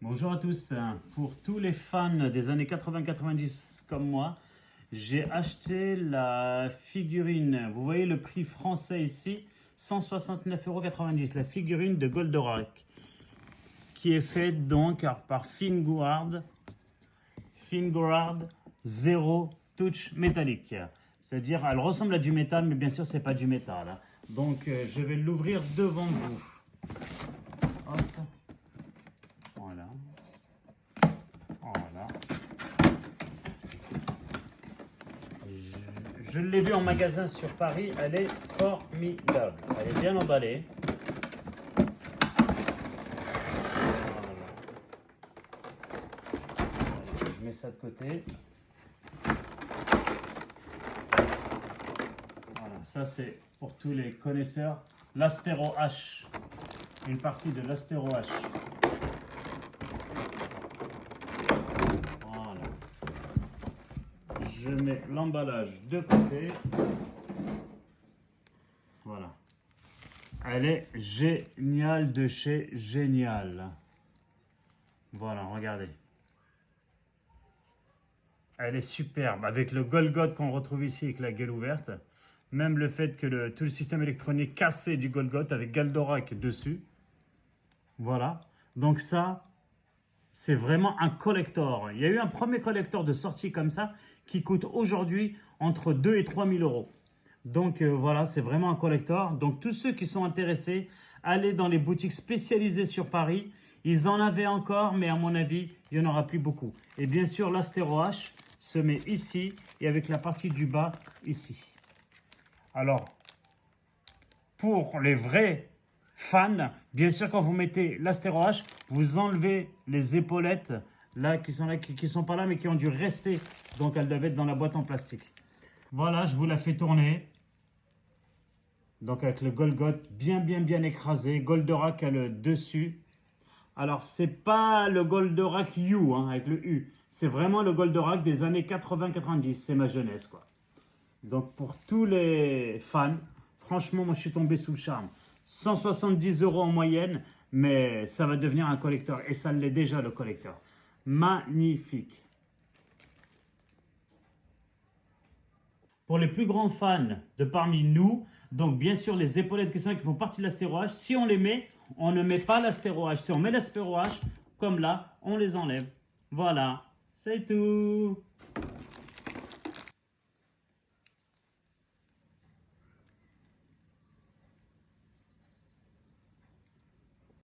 Bonjour à tous. Pour tous les fans des années 80-90 comme moi, j'ai acheté la figurine. Vous voyez le prix français ici, 169,90 €. La figurine de Goldorak, qui est faite donc par Finguard Zero Touch métallique. C'est-à-dire, elle ressemble à du métal, mais bien sûr, c'est pas du métal. Donc, je vais l'ouvrir devant vous. Hop. Voilà. Voilà. Je l'ai vue en magasin sur Paris. Elle est formidable. Elle est bien emballée. Voilà. Je mets ça de côté. Voilà, ça c'est pour tous les connaisseurs. L'Astero H. Une partie de l'Astero H. Voilà. Je mets l'emballage de côté. Voilà. Elle est géniale de chez Génial. Voilà, regardez. Elle est superbe. Avec le Golgoth qu'on retrouve ici avec la gueule ouverte. Même le fait que tout le système électronique cassé du Golgoth avec Goldorak dessus. Voilà. Donc ça, c'est vraiment un collector. Il y a eu un premier collector de sortie comme ça qui coûte aujourd'hui entre 2 et 3 000 €. Donc voilà, c'est vraiment un collector. Donc tous ceux qui sont intéressés, allez dans les boutiques spécialisées sur Paris. Ils en avaient encore, mais à mon avis, il n'y en aura plus beaucoup. Et bien sûr, l'Astero H se met ici et avec la partie du bas ici. Alors, pour les vrais fans, bien sûr, quand vous mettez l'Astero H, vous enlevez les épaulettes là qui sont pas là, mais qui ont dû rester. Donc, elles doivent être dans la boîte en plastique. Voilà, je vous la fais tourner. Donc, avec le Golgoth bien écrasé. Goldorak a le dessus. Alors, c'est pas le Goldorak U, hein, avec le U. C'est vraiment le Goldorak des années 80-90. C'est ma jeunesse, quoi. Donc, pour tous les fans, franchement, moi, je suis tombé sous le charme. 170 € en moyenne, mais ça va devenir un collector. Et ça l'est déjà, le collector. Magnifique. Pour les plus grands fans de parmi nous, donc bien sûr les épaulettes qui sont là, qui font partie de l'Astero H, si on les met, on ne met pas l'Astero H. Si on met l'Astero H, comme là, on les enlève. Voilà, c'est tout.